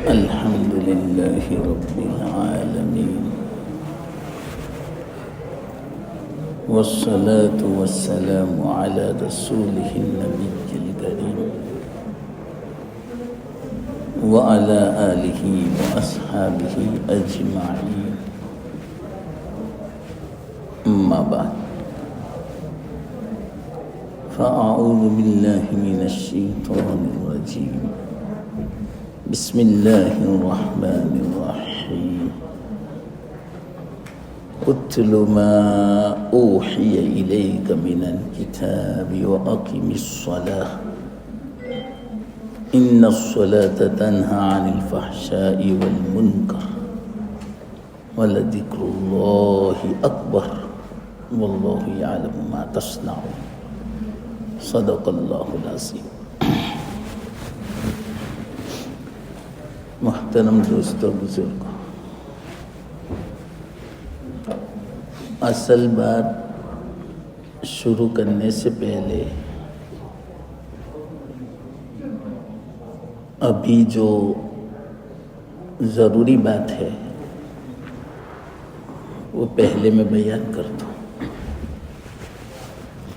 الحمد لله رب العالمين والصلاة والسلام على رسوله النبي الكريم وعلى آله وأصحابه أجمعين. أما بعد، فأعوذ بالله من الشيطان الرجيم. بسم الله الرحمن الرحيم. اتل ما أوحي إليك من الكتاب وأقم الصلاة إن الصلاة تنهى عن الفحشاء والمنكر ولذكر الله أكبر والله يعلم ما تصنعون. صدق اللہ العظیم. محترم دوستوں، بزرگوں، اصل بات شروع کرنے سے پہلے ابھی جو ضروری بات ہے وہ پہلے میں بیان کرتا ہوں،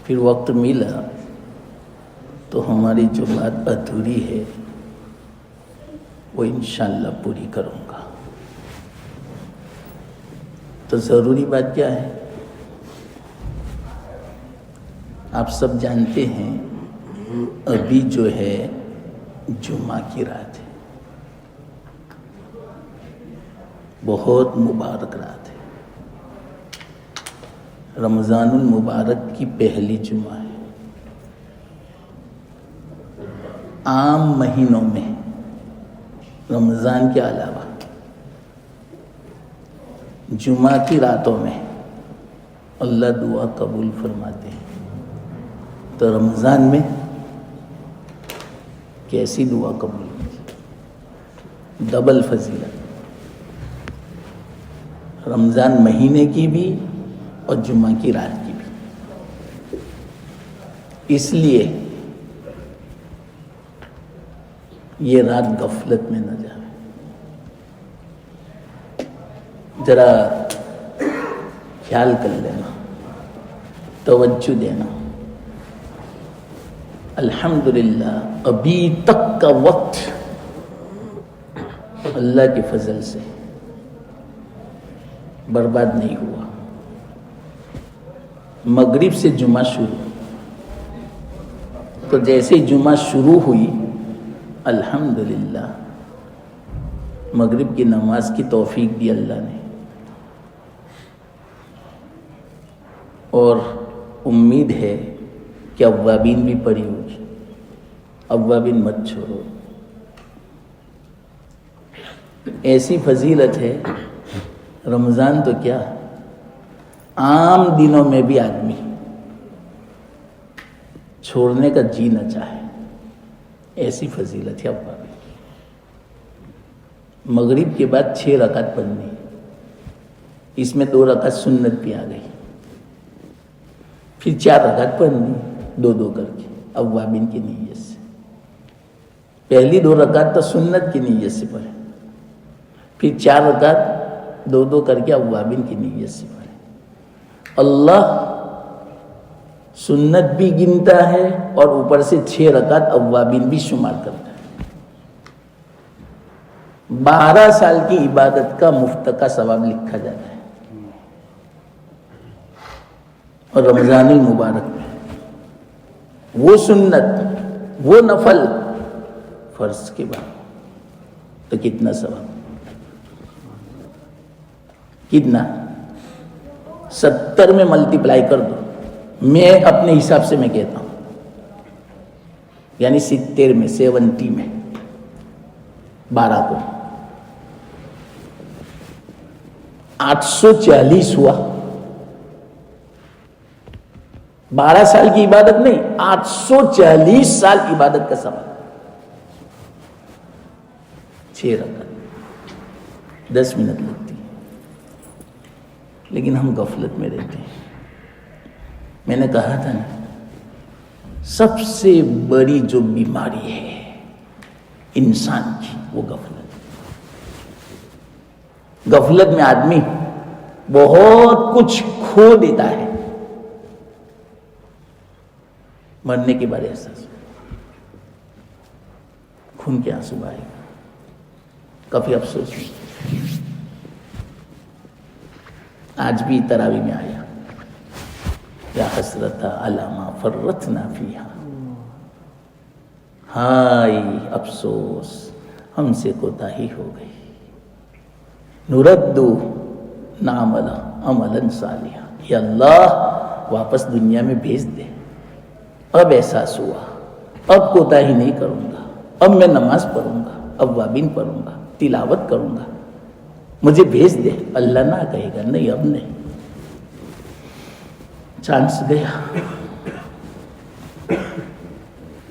پھر وقت ملا تو ہماری جو بات ادھوری ہے وہ انشاءاللہ پوری کروں گا. تو ضروری بات کیا ہے؟ آپ سب جانتے ہیں ابھی جو ہے جمعہ کی رات ہے، بہت مبارک رات ہے. رمضان المبارک کی پہلی جمعہ ہے. عام مہینوں میں رمضان کے علاوہ جمعہ کی راتوں میں اللہ دعا قبول فرماتے ہیں، تو رمضان میں کیسی دعا قبول ہوتی؟ ڈبل فضیلت، رمضان مہینے کی بھی اور جمعہ کی رات کی بھی. اس لیے یہ رات غفلت میں نہ جائے. ذرا خیال کر لینا، توجہ دینا. الحمدللہ ابھی تک کا وقت اللہ کے فضل سے برباد نہیں ہوا. مغرب سے جمعہ شروع، تو جیسے جمعہ شروع ہوئی الحمدللہ مغرب کی نماز کی توفیق دی اللہ نے، اور امید ہے کہ اوابین بھی پڑھی ہوگی. اوابین مت چھوڑو. ایسی فضیلت ہے رمضان تو کیا، عام دنوں میں بھی آدمی چھوڑنے کا جی نہ چاہے، ایسی فضیلت ہے اوابین. مغرب کے بعد 6 رکعت پڑھنی، اس میں 2 رکعت سنت بھی آ گئی، پھر 4 رکعت پڑھنی 2 کر کے اوابین کی نیت سے. پہلی 2 رکعت تو سنت کی نیت سے پڑھیں، پھر 4 رکعت 2 کر کے اوابین کی نیت سے پڑھیں. اللہ سنت بھی گنتا ہے اور اوپر سے 6 رکعت اوابین بھی شمار کرتا ہے. 12 سال کی عبادت کا مفت کا ثواب لکھا جاتا ہے. اور رمضان المبارک میں وہ سنت، وہ نفل فرض کے بعد تو کتنا ثواب، کتنا 70 میں ملٹیپلائی کر دو. میں اپنے حساب سے میں کہتا ہوں، یعنی 70 میں 70 میں 12 کو 840 ہوا. 12 سال کی عبادت نہیں، 840 سال عبادت کا ثواب. 6 رکعت 10 منٹ لگتی ہے، لیکن ہم غفلت میں رہتے ہیں. میں نے کہا تھا نا، سب سے بڑی جو بیماری ہے انسان کی وہ غفلت. غفلت میں آدمی بہت کچھ کھو دیتا ہے، مرنے کے بعد احساس خون کے آنسو آئے گا، کافی افسوس ہوتا۔ آج بھی تراویح میں آیا، یا حسرت علی ما فرطنا فیہا، ہائے افسوس ہم سے کوتاہی ہو گئی، نردو نعمل عملا صالحا، یا اللہ واپس دنیا میں بھیج دے۔ اب احساس ہوا، اب کوتاہی نہیں کروں گا، اب میں نماز پڑھوں گا، اوابین پڑھوں گا، تلاوت کروں گا، مجھے بھیج دے۔ اللہ نہ کہے گا نہیں، اب نہیں، چانس گیا،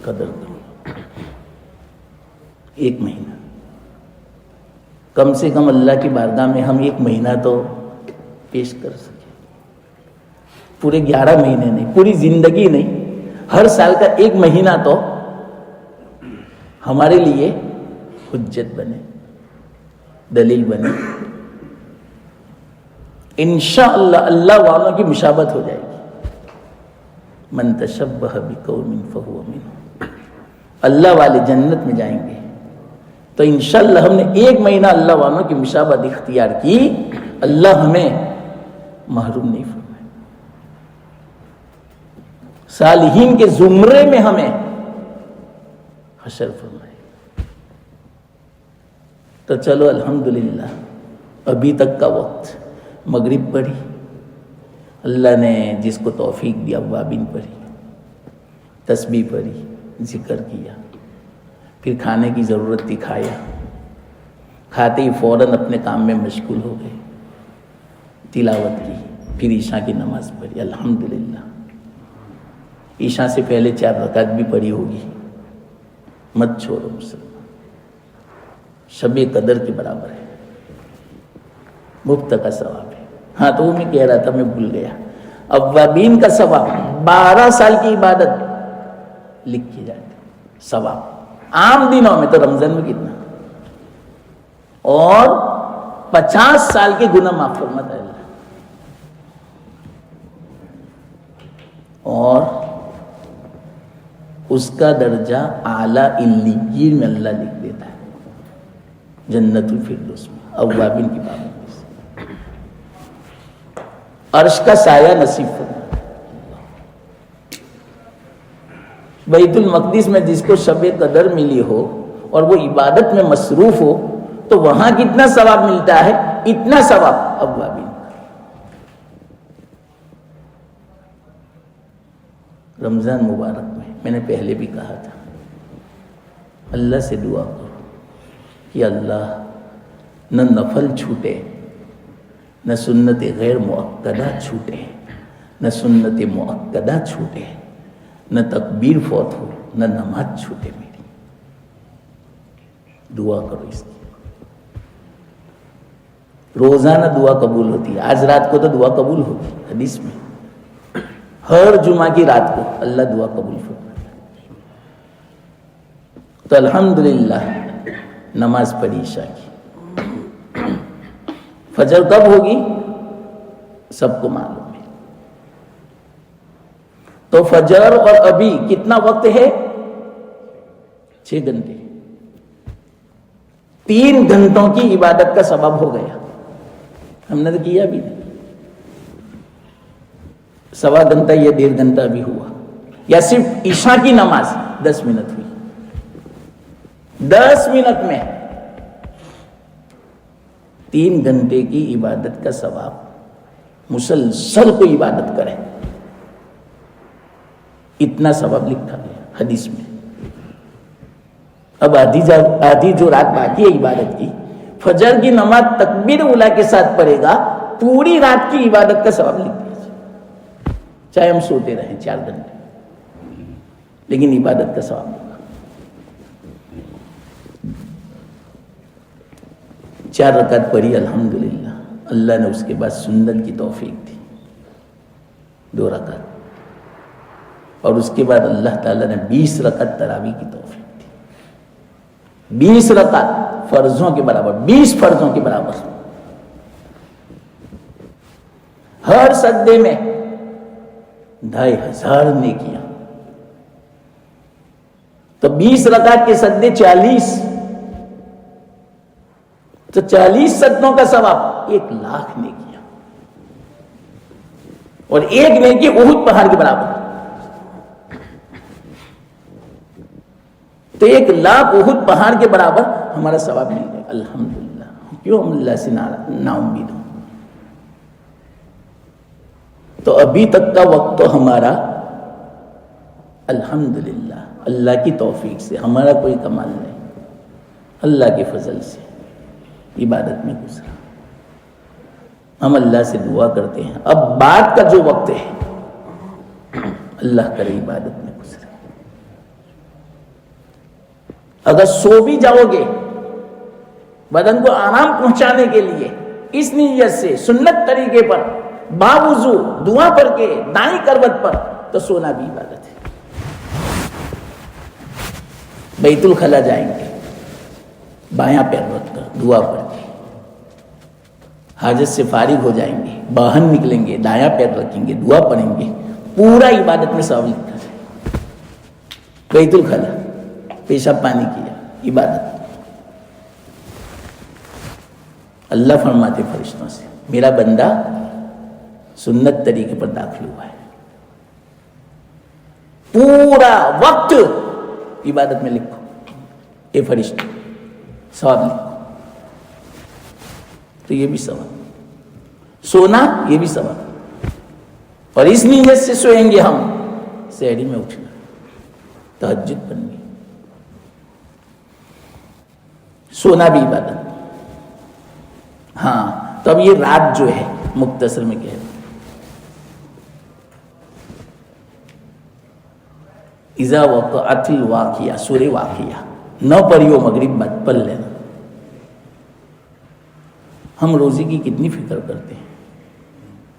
قدر کرو۔ 1 مہینہ کم سے کم اللہ کی بارگاہ میں ہم 1 مہینہ تو پیش کر سکے، پورے 11 مہینے نہیں، پوری زندگی نہیں، ہر سال کا 1 مہینہ تو ہمارے لیے حجت بنے، دلیل بنے۔ انشاءاللہ اللہ والوں کی مشابہت ہو جائے گی۔ من تشبہ بقوم فہو منہم، اللہ والے جنت میں جائیں گے تو انشاءاللہ ہم نے 1 مہینہ اللہ والوں کی مشابہت اختیار کی، اللہ ہمیں محروم نہیں فرمائے، صالحین کے زمرے میں ہمیں حشر فرمائے۔ تو چلو الحمدللہ ابھی تک کا وقت، مغرب پڑھی، اللہ نے جس کو توفیق دیا اوابین پڑھی، تسبیح پڑھی، ذکر کیا، پھر کھانے کی ضرورت تھی، کھایا، کھاتے ہی فوراً اپنے کام میں مشغول ہو گئے، تلاوت کی، پھر عشاء کی نماز پڑھی۔ الحمدللہ عشاء سے پہلے 4 رکعت بھی پڑھی ہوگی، مت چھوڑو مسلمان، شب قدر کے برابر ہے، مفت کا ثواب ہے۔ ہاں تو وہ میں کہہ رہا تھا، میں بھول گیا، اوابین کا ثواب 12 سال کی عبادت لکھ کے جاتے، ثواب عام دنوں میں تو رمضان میں کتنا، اور 50 سال کے گناہ معاف فرماتا ہے اللہ، اور اس کا درجہ اعلیٰ علیین میں اللہ لکھ دیتا ہے، جنت الفردوس میں، اوابین کی پابندی سے، عرش کا سایہ نصیب فرماتا۔ بیت المقدس میں جس کو شب قدر ملی ہو اور وہ عبادت میں مصروف ہو تو وہاں کتنا ثواب ملتا ہے، اتنا ثواب اوابین۔ رمضان مبارک میں نے پہلے بھی کہا تھا، اللہ سے دعا کرو کہ اللہ نہ نفل چھوٹے، نہ سنت غیر مؤکدہ چھوٹے، نہ سنت مؤکدہ چھوٹے، نہ تکبیر فوت ہو، نہ نماز چھوٹے میری، دعا کرو اس کی۔ روزانہ دعا قبول ہوتی ہے، آج رات کو تو دعا قبول ہوگی، حدیث میں ہر جمعہ کی رات کو اللہ دعا قبول فرماتا ہے۔ تو الحمدللہ نماز پڑھی عشاء کی، فجر کب ہوگی سب کو معلوم ہے، تو فجر اور ابھی کتنا وقت ہے، 6 گھنٹے، 3 گھنٹوں کی عبادت کا سبب ہو گیا، ہم نے تو کیا بھی نہیں، 1.25 گھنٹہ یا 1.5 گھنٹہ بھی ہوا، یا صرف عشاء کی نماز 10 منٹ ہوئی، 10 منٹ میں 3 گھنٹے کی عبادت کا ثواب، مسلسل کو عبادت کریں اتنا ثواب لکھا گیا حدیث میں۔ اب آدھی جو رات باقی ہے عبادت کی، فجر کی نماز تکبیر اولیٰ کے ساتھ پڑھے گا، پوری رات کی عبادت کا ثواب لکھ دیا، چاہے ہم سوتے رہیں 4 گھنٹے، لیکن عبادت کا ثواب ہوگا۔ 4 رکعت پڑھی الحمدللہ، اللہ نے اس کے بعد سنت کی توفیق دی، 2 رکعت، اور اس کے بعد اللہ تعالیٰ نے 20 رکعت تراویح کی توفیق دی، 20 رکعت فرضوں کے برابر، 20 فرضوں کے برابر، ہر سجدے میں 2500 نیکیاں. تو 20 رکعت کے سجدے 40، تو 40 سجدوں کا ثواب 1,00,000 نیکیاں، اور ایک نیکی احد پہاڑ کے برابر. تو 1,00,000 احد پہاڑ کے برابر ہمارا ثواب مل گیا. الحمدللہ. کیوں ہم اللہ سے نا امید ہوں؟ تو ابھی تک کا وقت تو ہمارا الحمدللہ اللہ کی توفیق سے، ہمارا کوئی کمال نہیں، اللہ کے فضل سے عبادت میں گزرا. ہم اللہ سے دعا کرتے ہیں اب بعد کا جو وقت ہے اللہ کرے عبادت میں گزرے. اگر سو بھی جاؤ گے بدن کو آرام پہنچانے کے لیے اس نیت سے سنت طریقے پر باوضو دعا پڑھ کے دائیں کروٹ پر، تو سونا بھی عبادت ہے. بیت الخلا جائیں گے بایاں پیر رکھ کر دعا پڑھ کے، حاجت سے فارغ ہو جائیں گے باہر نکلیں گے دایاں پیر رکھیں گے دعا پڑھیں گے، پورا عبادت میں ثواب لکھا جائے. بیت الخلا، پیشاب پانی کیا، عبادت. اللہ فرماتے فرشتوں سے میرا بندہ سنت طریقے پر داخل ہوا ہے، پورا وقت عبادت میں لکھو. اے فرشتے ثواب لکھو. تو یہ بھی ثواب، سونا یہ بھی ثواب. اور اس نیت سے سوئیں گے ہم، سحری میں اٹھنا، تہجد پڑھنی، سونا بھی عبادت. ہاں تو اب یہ رات جو ہے مختصر میں کہہ رہے اذا وقعت الواقعہ، سورہ واقعہ نہ پڑھیو مغرب بعد پڑھ لینا. ہم روزے کی کتنی فکر کرتے ہیں،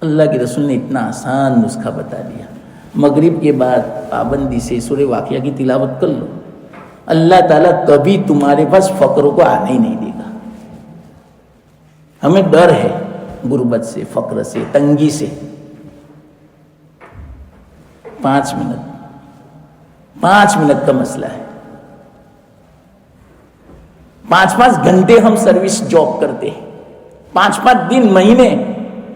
اللہ کے رسول نے اتنا آسان نسخہ بتا دیا. مغرب کے بعد پابندی سے سورہ واقعہ کی تلاوت کر لو، اللہ تعالیٰ کبھی تمہارے پاس فقر کو آنے ہی نہیں دے گا. ہمیں ڈر ہے غربت سے، فقر سے، تنگی سے. 5 منٹ کا مسئلہ ہے. 5 گھنٹے ہم سروس جاب کرتے ہیں، 5 دن مہینے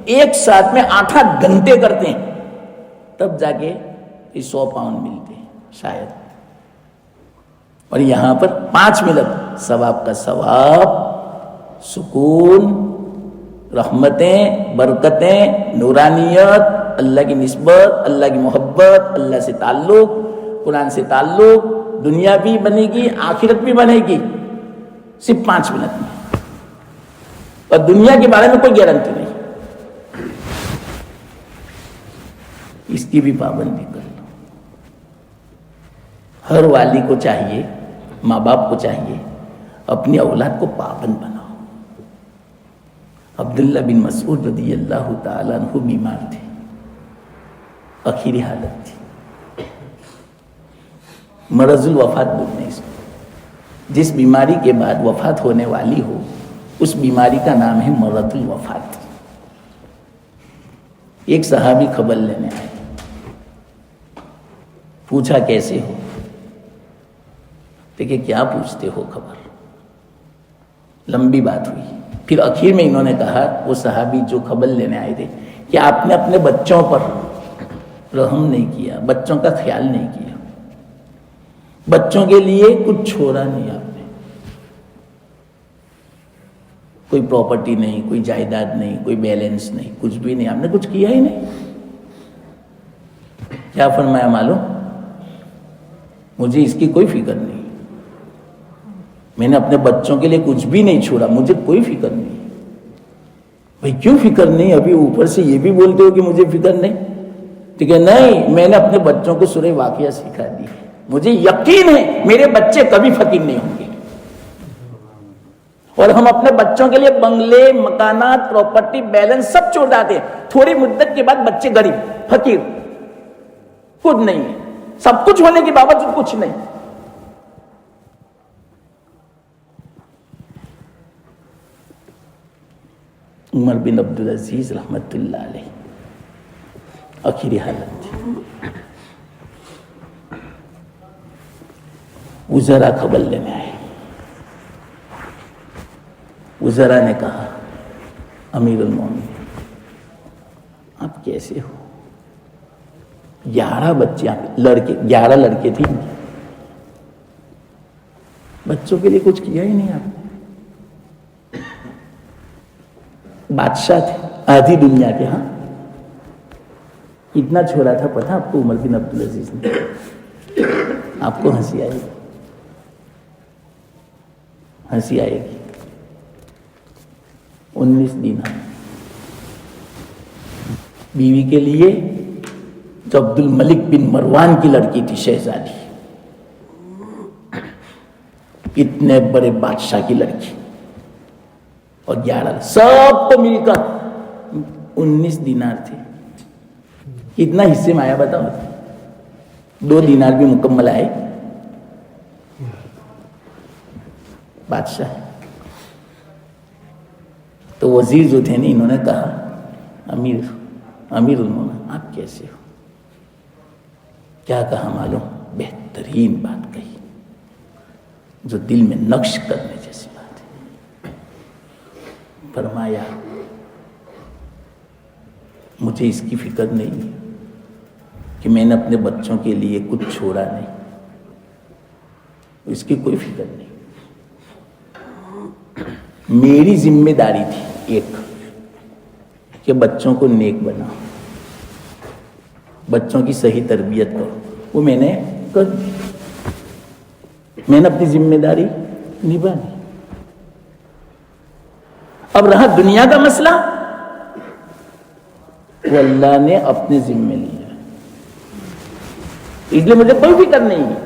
ایک ساتھ میں 8 گھنٹے کرتے ہیں، تب جا کے 100 پاؤنڈ ملتے ہیں شاید. اور یہاں پر 5 منٹ ثواب کا ثواب، سکون، رحمتیں، برکتیں، نورانیت، اللہ کی نسبت، اللہ کی محبت، اللہ سے تعلق، قرآن سے تعلق، دنیا بھی بنے گی آخرت بھی بنے گی صرف 5 منٹ میں. اور دنیا کے بارے میں کوئی گارنٹی نہیں. اس کی بھی پابندی کر لو. ہر والی کو چاہیے، ماں باپ کو چاہیے اپنی اولاد کو پابند بناؤ. عبداللہ بن مسعود رضی اللہ تعالیٰ عنہ بیمار تھے، آخری حالت تھی، مرض الوفات بولتے ہیں اس کو. جس بیماری کے بعد وفات ہونے والی ہو اس بیماری کا نام ہے مرض الوفات. ایک صحابی خبر لینے آئے، پوچھا کیسے ہو؟ دیکھیں کیا پوچھتے ہو خبر. لمبی بات ہوئی. پھر آخر میں انہوں نے کہا، وہ صحابی جو خبر لینے آئے تھے، کہ آپ نے اپنے بچوں پر رحم نہیں کیا، بچوں کا خیال نہیں کیا، بچوں کے لیے کچھ چھوڑا نہیں آپ نے. کوئی پراپرٹی نہیں، کوئی جائیداد نہیں، کوئی بیلنس نہیں، کچھ بھی نہیں، آپ نے کچھ کیا ہی نہیں. کیا فرمایا معلوم؟ مجھے اس کی کوئی فکر نہیں، میں نے اپنے بچوں کے لیے کچھ بھی نہیں چھوڑا، مجھے کوئی فکر نہیں. بھائی کیوں فکر نہیں؟ ابھی اوپر سے یہ بھی بولتے ہو کہ مجھے فکر نہیں. ٹھیک ہے، نہیں، میں نے اپنے بچوں کو سورہ واقعہ سکھا دی، مجھے یقین ہے میرے بچے کبھی فقیر نہیں ہوں گے. اور ہم اپنے بچوں کے لیے بنگلے، مکانات، پراپرٹی، بیلنس سب چھوڑ جاتے ہیں. تھوڑی مدت کے بعد بچے غریب، فقیر، خود نہیں ہے، سب کچھ ہونے کے باوجود کچھ نہیں. عمر بن عبدالعزیز رحمت اللہ علیہ آخری حالت تھی. وزراء خبر لینے آئے. وزراء نے کہا امیر المومنین آپ کیسے ہو؟ 11 بچے لڑکے 11 لڑکے تھے. بچوں کے لیے کچھ کیا ہی نہیں آپ نے. بادشاہ تھے آدھی دنیا کے. ہاں اتنا چھوڑا تھا پتہ آپ کو عمر بن عبدالعزیز نے. آپ کو ہنسی آئے گی, ہنسی آئے گی. 19 دینار بیوی کے لیے, جو عبد الملک بن مروان کی لڑکی تھی شہزادی, اتنے بڑے بادشاہ کی لڑکی, اور 11 سب کو مل کر 19 دینار تھے. کتنا حصے میں آیا بتاؤ؟ 2 دینار بھی مکمل آئے. بادشاہ تو وزیر جو تھے نا, انہوں نے کہا امیر المومنین آپ کیسے ہو؟ کیا کہا معلوم؟ بہترین بات کہی جو دل میں نقش کرنے جیسی بات ہے. فرمایا مجھے اس کی فکر نہیں کہ میں نے اپنے بچوں کے لیے کچھ چھوڑا نہیں, اس کی کوئی فکر نہیں. میری ذمہ داری تھی ایک کہ بچوں کو نیک بناؤ, بچوں کی صحیح تربیت کرو, وہ میں نے کر دی. میں نے اپنی ذمہ داری نبھانی. اب رہا دنیا کا مسئلہ, وہ اللہ نے اپنے ذمہ لیا, اس لیے مجھے کوئی فکر نہیں ہے.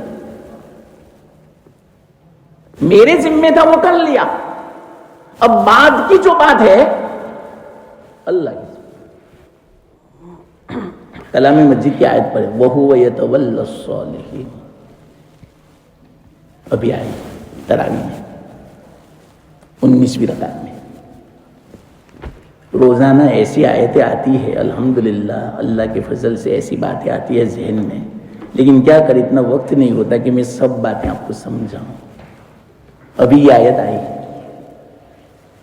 میرے ذمہ تھا وہ کر لیا. اب بعد کی جو بات ہے اللہ کی. کلام مجید کی آیت پڑھے وَهُوَ يَتَوَلَّى الصَّالِحِينَ, ابھی آئی تراویح میں 19ویں رکعت میں. روزانہ ایسی آیتیں آتی ہے الحمدللہ, اللہ کے فضل سے ایسی باتیں آتی ہے ذہن میں, لیکن کیا کر اتنا وقت نہیں ہوتا کہ میں سب باتیں آپ کو سمجھاؤں. ابھی یہ آیت آئی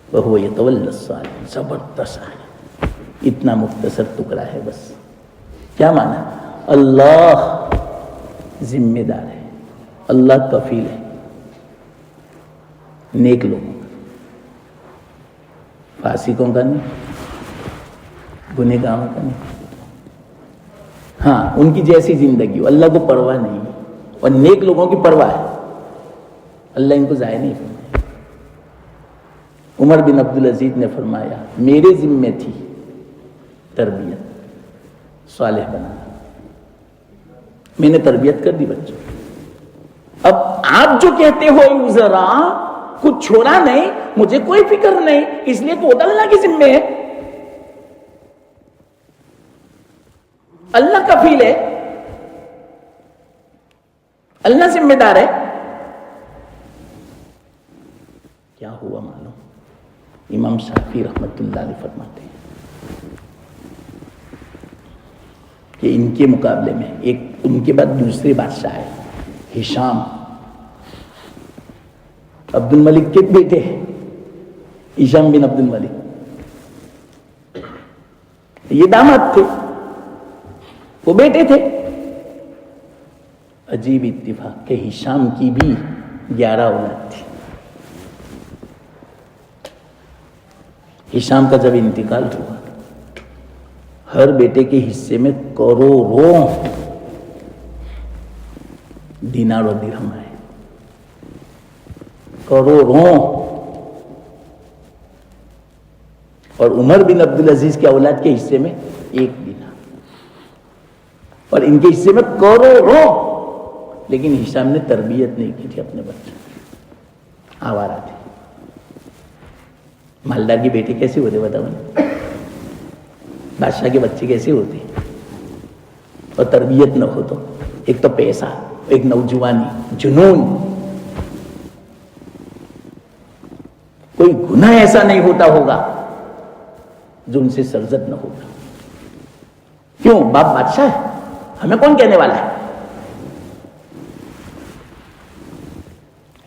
وَهُوَ يَتَوَلَّى الصَّالِحِينَ, زبردست آیت, اتنا مختصر ٹکڑا ہے بس. کیا مانا؟ اللہ ذمہ دار ہے, اللہ کفیل ہے نیک لوگوں کا, فاسقوں کا نہیں, گنہگاروں کا نہیں. ہاں ان کی جیسی زندگی ہو, اللہ کو پرواہ نہیں, اور نیک لوگوں کی پرواہ ہے, اللہ ان کو ضائع نہیں فرمائے. عمر بن عبدالعزیز نے فرمایا میرے ذمہ تھی تربیت, صالح بنانا, میں نے تربیت کر دی بچوں. اب آپ جو کہتے ہو ذرا کچھ چھوڑا نہیں, مجھے کوئی فکر نہیں, اس لیے تو اللہ کی ذمہ ہے, اللہ کفیل ہے, اللہ ذمہ دار ہے. کیا ہوا معلوم؟ امام شافعی رحمت اللہ علیہ فرماتے ہیں کہ ان کے مقابلے میں ایک ان کے بعد دوسرے بادشاہ ہے ہشام, عبد الملک کے بیٹے ہیں, ہشام بن عبد الملک, یہ داماد تھے, وہ بیٹے تھے. عجیب اتفاق کہ ہشام کی بھی 11 اولاد تھی. ہشام کا جب انتقال ہوا, ہر بیٹے کے حصے میں کروڑوں دینار و درہم آئے, کروڑوں. اور عمر بن عبدالعزیز کے اولاد کے حصے میں 1 دینار, اور ان کے حصے میں کروڑوں. لیکن ہشام نے تربیت نہیں کی تھی اپنے بچوں, آوارہ تھے. مالدار کی بیٹی کیسے ہوتے بتاؤ, بادشاہ کے بچے کیسے ہوتے, اور تربیت نہ ہو تو ایک تو پیسہ, ایک نوجوانی, جنون. کوئی گناہ ایسا نہیں ہوتا ہوگا جو ان سے سرزد نہ ہوگا. کیوں؟ باپ بادشاہ ہے، ہمیں کون کہنے والا ہے؟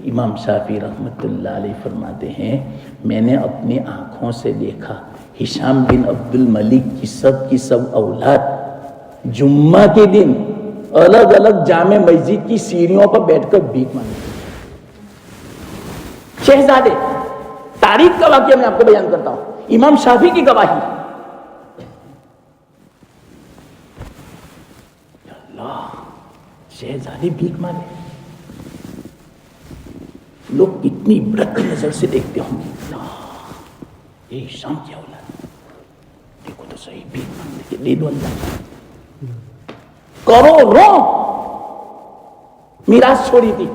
امام شافعی رحمت اللہ علیہ فرماتے ہیں میں نے اپنی آنکھوں سے دیکھا ہشام بن عبد الملک کی سب اولاد جمعہ کے دن الگ الگ جامع مسجد کی سیڑھیوں پر بیٹھ کر بھیک مانگتے، شہزادے۔ تاریخ کا واقعہ میں آپ کو بیان کرتا ہوں، امام شافعی کی گواہی۔ اللہ، شہزادے بھیک مانگے، لوگ کتنی عبرت کی نظر سے دیکھتے ہوں گے، یہ شام کی اولاد دیکھو تو صحیح، بھیک مانگنے کے دے دو اللہ، کروڑوں میراث چھوڑی تھی۔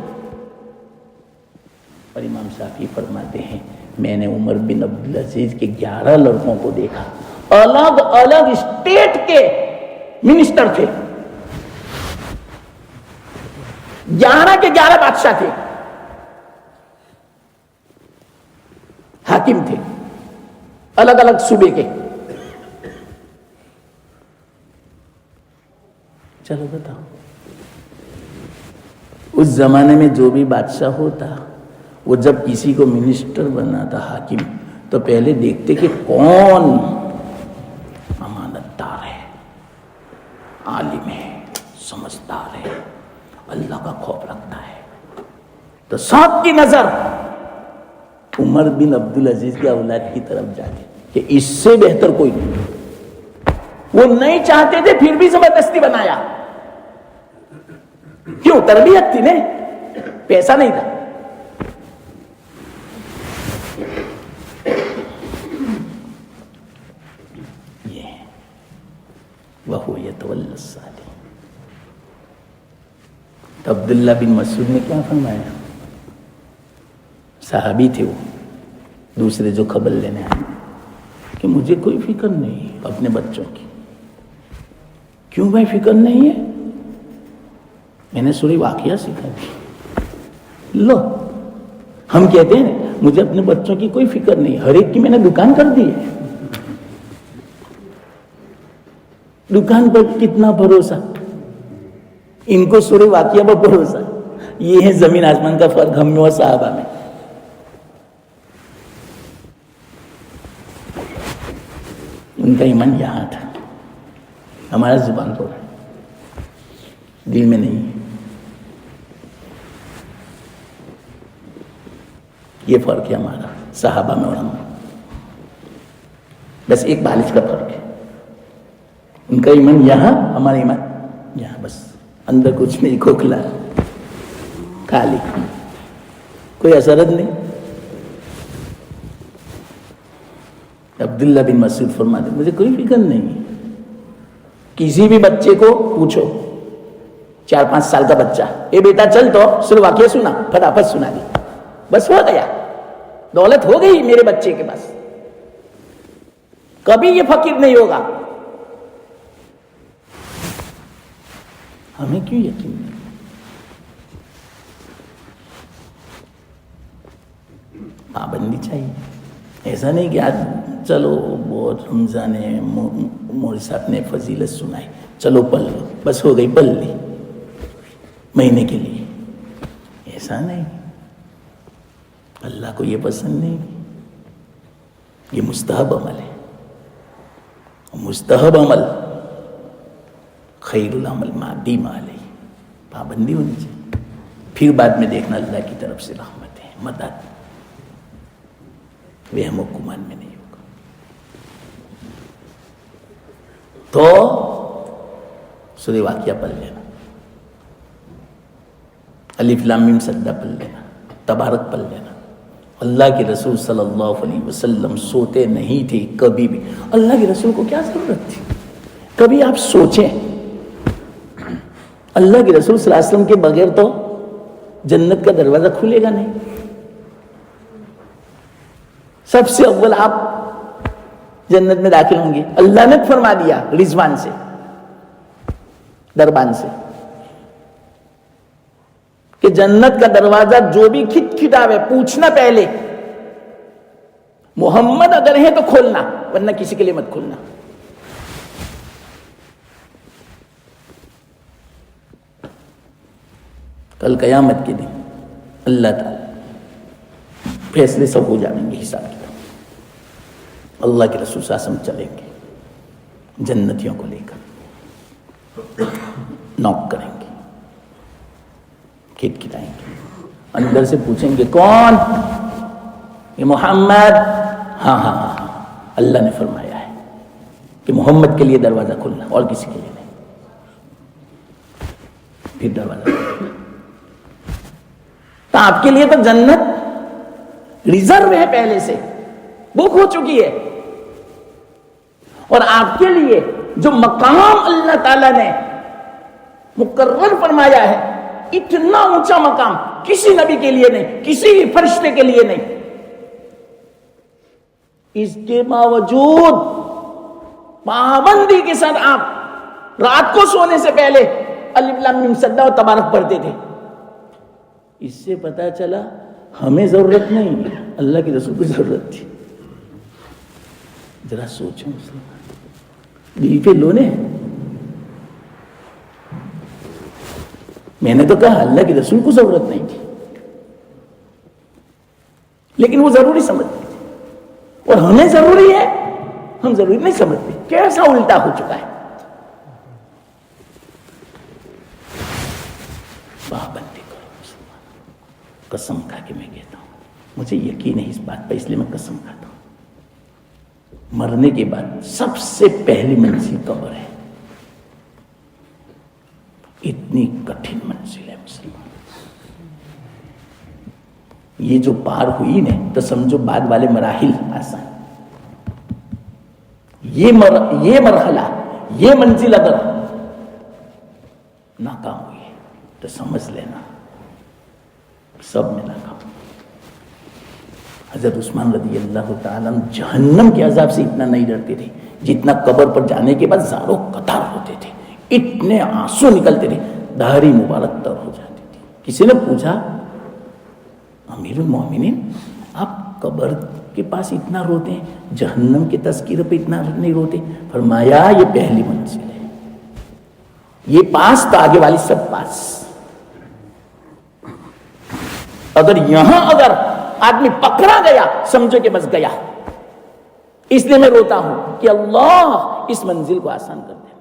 اور امام شافعی فرماتے ہیں میں نے عمر بن عبدالعزیز کے 11 لڑکوں کو دیکھا، الگ الگ اسٹیٹ کے منسٹر تھے، 11 کے 11 بادشاہ تھے، حاکم تھے، الگ الگ صوبے کے۔ چلو بتاؤ، اس زمانے میں جو بھی بادشاہ ہوتا وہ جب کسی کو منسٹر بناتا، حاکم، تو پہلے دیکھتے کہ کون امانت دار ہے، عالم ہے، سمجھدار ہے، اللہ کا خوف رکھتا ہے، تو سب کی نظر عمر بن عبدالعزیز کے اولاد کی طرف جاتی کہ اس سے بہتر کوئی نہیں۔ وہ نہیں چاہتے تھے پھر بھی زبردستی بنایا، کیوں؟ تربیت تھی نا، پیسہ نہیں تھا۔ یہ وَهُوَ يَتَوَلَّى الصَّالِحِينَ۔ تو عبداللہ بن مسعود نے کیا فرمایا؟ صحابی تھے وہ، دوسرے جو خبر لینے آئے کہ مجھے کوئی فکر نہیں اپنے بچوں کی۔ کیوں بھائی فکر نہیں ہے؟ میں نے سورہ واقعہ سکھا دی۔ لو، ہم کہتے ہیں مجھے اپنے بچوں کی کوئی فکر نہیں، ہر ایک کی میں نے دکان کر دی ہے، دکان پر کتنا بھروسہ، ان کو سورہ واقعہ پر بھروسہ۔ یہ ہے زمین آسمان کا فرق ہم میں اور صحابہ میں۔ ان کا ایمان یہاں تھا، ہمارا زبان پر ہے، دل میں نہیں ہے۔ یہ فرق ہے ہمارا صحابہ میں اور ہم میں، بس ایک بالش کا فرق ہے۔ ان کا ایمان یہاں، ہمارا ایمان یہاں، بس اندر کچھ نہیں، کھوکھلا خالی، کوئی اثرت نہیں۔ عبداللہ بن مسعود فرماتے مجھے کوئی فکر نہیں، کسی بھی بچے کو پوچھو، 4-5 سال کا بچہ، اے بیٹا چل تو سورہ واقعہ سنا، فٹافٹ سنا دی، بس ہو گیا، دولت ہو گئی میرے بچے کے پاس، کبھی یہ فقیر نہیں ہوگا۔ ہمیں کیوں یقین نہیں؟ پابندی چاہیے، ایسا نہیں کہ آج چلو بہت رمضان ہے، مولوی صاحب نے فضیلت سنائی، چلو پڑھ لو، بس ہو گئی، پڑھ لی مہینے کے لیے، ایسا نہیں۔ اللہ کو یہ پسند نہیں، یہ مستحب عمل ہے، مستحب عمل خیر العمل ما دیم علیہ، پابندی ہونی چاہیے، پھر بعد میں دیکھنا اللہ کی طرف سے رحمت ہے، مدد، وہم و گمان میں نہیں ہوگا۔ تو سورہ واقعہ پڑھ لینا، الف لام میم سجدہ پڑھ لینا، تبارک پڑھ لینا۔ اللہ کے رسول صلی اللہ علیہ وسلم سوتے نہیں تھے کبھی بھی، اللہ کے رسول کو کیا ضرورت تھی؟ کبھی آپ سوچیں، اللہ کے رسول صلی اللہ علیہ وسلم کے بغیر تو جنت کا دروازہ کھلے گا نہیں۔ سب سے اول آپ جنت میں داخل ہوں گے، اللہ نے فرما دیا رضوان سے، دربان سے، کہ جنت کا دروازہ جو بھی کھٹکھٹاوے پوچھنا پہلے، محمد اگر ہے تو کھولنا، ورنہ کسی کے لیے مت کھولنا۔ کل قیامت کے دن اللہ تعالی فیصلے سب ہو جائیں گے، حساب کتاب۔ اللہ کے رسول صلی اللہ علیہ وسلم چلیں گے جنتیوں کو لے کر، نوک کریں گے، کھٹکھٹائیں گے، اندر سے پوچھیں گے کون؟ یہ محمد؟ ہاں ہاں ہاں ہاں، اللہ نے فرمایا ہے کہ محمد کے لیے دروازہ کھلنا، اور کسی کے لیے نہیں۔ پھر دروازہ کھلنا، تو آپ کے لیے تو جنت ریزرو ہے، پہلے سے بک ہو چکی ہے، اور آپ کے لیے جو مقام اللہ تعالیٰ نے مقرر فرمایا ہے، اتنا اونچا مقام کسی نبی کے لیے نہیں، کسی فرشتے کے لیے نہیں، اس کے باوجود پابندی کے ساتھ آپ رات کو سونے سے پہلے الف لام میم سجدہ و تبارک پڑھتے تھے۔ اس سے پتا چلا ہمیں ضرورت نہیں، اللہ کے رسول کو ضرورت تھی۔ ذرا سوچو مسلمان، دل پہ لو نے۔ میں نے تو کہا اللہ کے رسول کو ضرورت نہیں تھی، لیکن وہ ضروری سمجھتے تھے، اور ہمیں ضروری ہے، ہم ضروری نہیں سمجھتے۔ کیسا الٹا ہو چکا ہے۔ پابندی کرو مسلمان، قسم کھا کے میں کہتا ہوں، مجھے یقین ہے اس بات پہ، اس لیے میں قسم کھاتا ہوں، مرنے کے بعد سب سے پہلی منزل قبر ہے۔ اتنی کٹھن منزل ہے مسلمان، یہ جو پار ہوئی نا تو سمجھو بعد والے مراحل آسان۔ یہ مرحلہ، یہ منزل اگر ناکام ہوئی ہے تو سمجھ لینا سب میں ناکام۔ حضرت عثمان رضی اللہ تعالیٰ عنہ جہنم کے عذاب سے اتنا نہیں ڈرتے تھے جتنا قبر پر جانے کے بعد زاروں قطار ہوتے تھے، اتنے آنسو نکلتے تھے، داڑھی مبارک تر ہو جاتی تھی۔ کسی نے پوچھا امیر المومنین آپ قبر کے پاس اتنا روتے ہیں، جہنم کے تذکرے پہ اتنا نہیں روتے؟ فرمایا یہ پہلی منزل ہے، یہ پاس تو آگے والی سب پاس۔ اگر یہاں اگر آدمی پکڑا گیا سمجھو کہ بس گیا۔ اس لیے میں روتا ہوں کہ اللہ اس منزل کو آسان کر دے۔